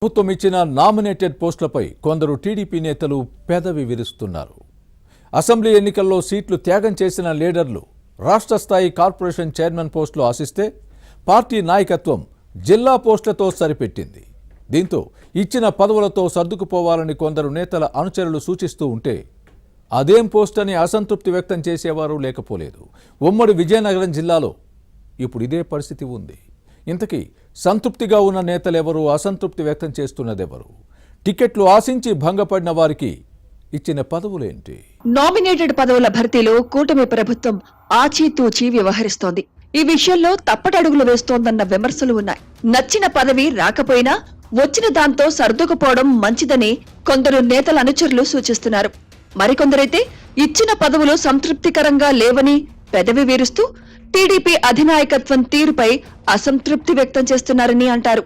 ప్రభుత్వం ఇచ్చిన నామినేటెడ్ పోస్టులపై కొందరు టీడీపీ నేతలు పెదవి విరుస్తున్నారు. అసెంబ్లీ ఎన్నికల్లో సీట్లు త్యాగం చేసిన లీడర్లు రాష్ట్ర స్థాయి కార్పొరేషన్ చైర్మన్ పోస్టులు ఆశిస్తే పార్టీ నాయకత్వం జిల్లా పోస్టులతో సరిపెట్టింది. దీంతో ఇచ్చిన పదవులతో సర్దుకుపోవాలని కొందరు నేతల అనుచరులు సూచిస్తూ ఉంటే అదేం పోస్ట్ అని అసంతృప్తి వ్యక్తం చేసేవారు లేకపోలేదు. ఉమ్మడి విజయనగరం జిల్లాలో ఇప్పుడు ఇదే పరిస్థితి ఉంది. ఇంతకీ సంతృప్తిగా ఉన్న నేతలెవరు, అసంతృప్తి వ్యక్తం చేస్తున్నదెవరు? టికెట్లు ఆశించి భంగపడిన వారికి ఇచ్చిన పదవులేంటి? నామినేటెడ్ పదవుల భర్తీలో కూటమి ప్రభుత్వం ఆచితూచి వ్యవహరిస్తోంది. ఈ విషయంలో తప్పటడుగులు వేస్తోందన్న విమర్శలు ఉన్నాయి. నచ్చిన పదవి రాకపోయినా వచ్చిన దాంతో సర్దుకుపోవడం మంచిదని కొందరు నేతల అనుచరులు సూచిస్తున్నారు. మరికొందరైతే ఇచ్చిన పదవులు సంతృప్తికరంగా లేవని పెదవి వీరుస్తూ టీడీపీ అధినాయకత్వం తీరుపై అసంతృప్తి వ్యక్తం చేస్తున్నారని అంటారు.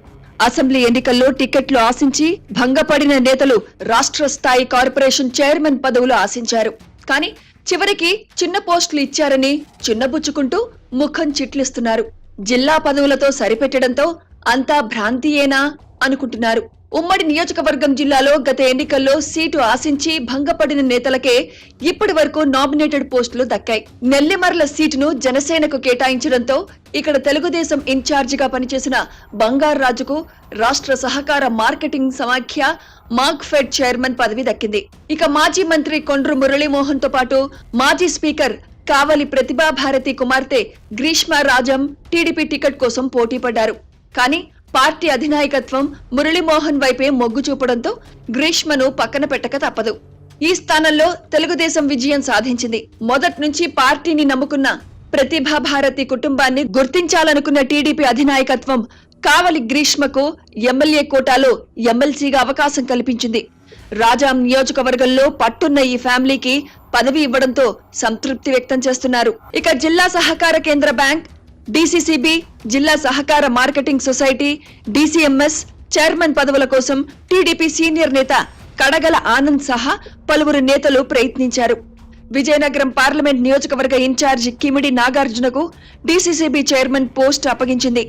అసెంబ్లీ ఎన్నికల్లో టికెట్లు ఆశించి భంగపడిన నేతలు రాష్ట్ర స్థాయి కార్పొరేషన్ చైర్మన్ పదవులు ఆశించారు. కానీ చివరికి చిన్న పోస్టులు ఇచ్చారని చిన్నబుచ్చుకుంటూ ముఖం చిట్లిస్తున్నారు. జిల్లా పదవులతో సరిపెట్టడంతో అంతా భ్రాంతియేనా అనుకుంటున్నారు. ఉమ్మడి నియోజకవర్గం జిల్లాలో గత ఎన్నికల్లో సీటు ఆశించి భంగపడిన నేతలకే ఇప్పటి వరకు నామినేటెడ్ పోస్టులు దక్కాయి. నెల్లిమర్ల సీటును జనసేనకు కేటాయించడంతో ఇక్కడ తెలుగుదేశం ఇన్ఛార్జిగా పనిచేసిన బంగారాజుకు రాష్ట్ర సహకార మార్కెటింగ్ సమాఖ్య మార్క్ఫెడ్ చైర్మన్ పదవి దక్కింది. ఇక మాజీ మంత్రి కొండ్రు మురళీమోహన్ తో పాటు మాజీ స్పీకర్ కావలి ప్రతిభాభారతి కుమార్తె గ్రీష్మ రాజం టీడీపీ టికెట్ కోసం పోటీ పడ్డారు. కానీ పార్టీ అధినాయకత్వం మురళీమోహన్ వైపే మొగ్గు చూపడంతో గ్రీష్మను పక్కన పెట్టక తప్పదు. ఈ స్థానంలో తెలుగుదేశం విజయం సాధించింది. మొదటి నుంచి పార్టీని నమ్ముకున్న ప్రతిభాభారతి కుటుంబాన్ని గుర్తించాలనుకున్న టీడీపీ అధినాయకత్వం కావలి గ్రీష్మకు ఎమ్మెల్యే కోటాలో ఎమ్మెల్సీగా అవకాశం కల్పించింది. రాజాం నియోజకవర్గంలో పట్టున్న ఈ ఫ్యామిలీకి పదవి ఇవ్వడంతో సంతృప్తి వ్యక్తం చేస్తున్నారు. ఇక జిల్లా సహకార కేంద్ర బ్యాంక్, డీసీసీబీ, జిల్లా సహకార మార్కెటింగ్ సొసైటీ, డీసీఎంఎస్ చైర్మన్ పదవుల కోసం టీడీపీ సీనియర్ నేత కడగల ఆనంద్ సహా పలువురు నేతలు ప్రయత్నించారు. విజయనగరం పార్లమెంట్ నియోజకవర్గ ఇన్ఛార్జ్ కిమిడి నాగార్జునకు డీసీసీబీ చైర్మన్ పోస్ట్ అప్పగించింది.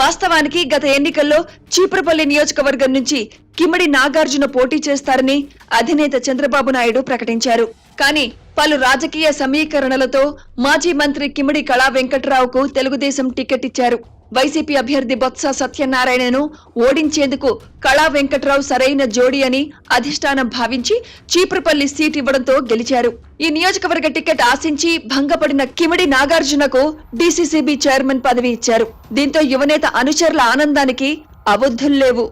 వాస్తవానికి గత ఎన్నికల్లో చీపురపల్లి నియోజకవర్గం నుంచి కిమిడి నాగార్జున పోటీ చేస్తారని అధినేత చంద్రబాబు నాయుడు ప్రకటించారు. కానీ పలు రాజకీయ సమీకరణలతో మాజీ మంత్రి కిమిడి కళా వెంకట్రావుకు తెలుగుదేశం టికెట్ ఇచ్చారు. వైసీపీ అభ్యర్థి బొత్స సత్యనారాయణను ఓడించేందుకు కళా వెంకట్రావు సరైన జోడీ అని అధిష్టానం భావించి చీపురపల్లి సీట్ ఇవ్వడంతో గెలిచారు. ఈ నియోజకవర్గ టికెట్ ఆశించి భంగపడిన కిమిడి నాగార్జునకు డీసీసీబీ చైర్మన్ పదవి ఇచ్చారు. దీంతో యువనేత అనుచరుల ఆనందానికి అవధుల్లేవు.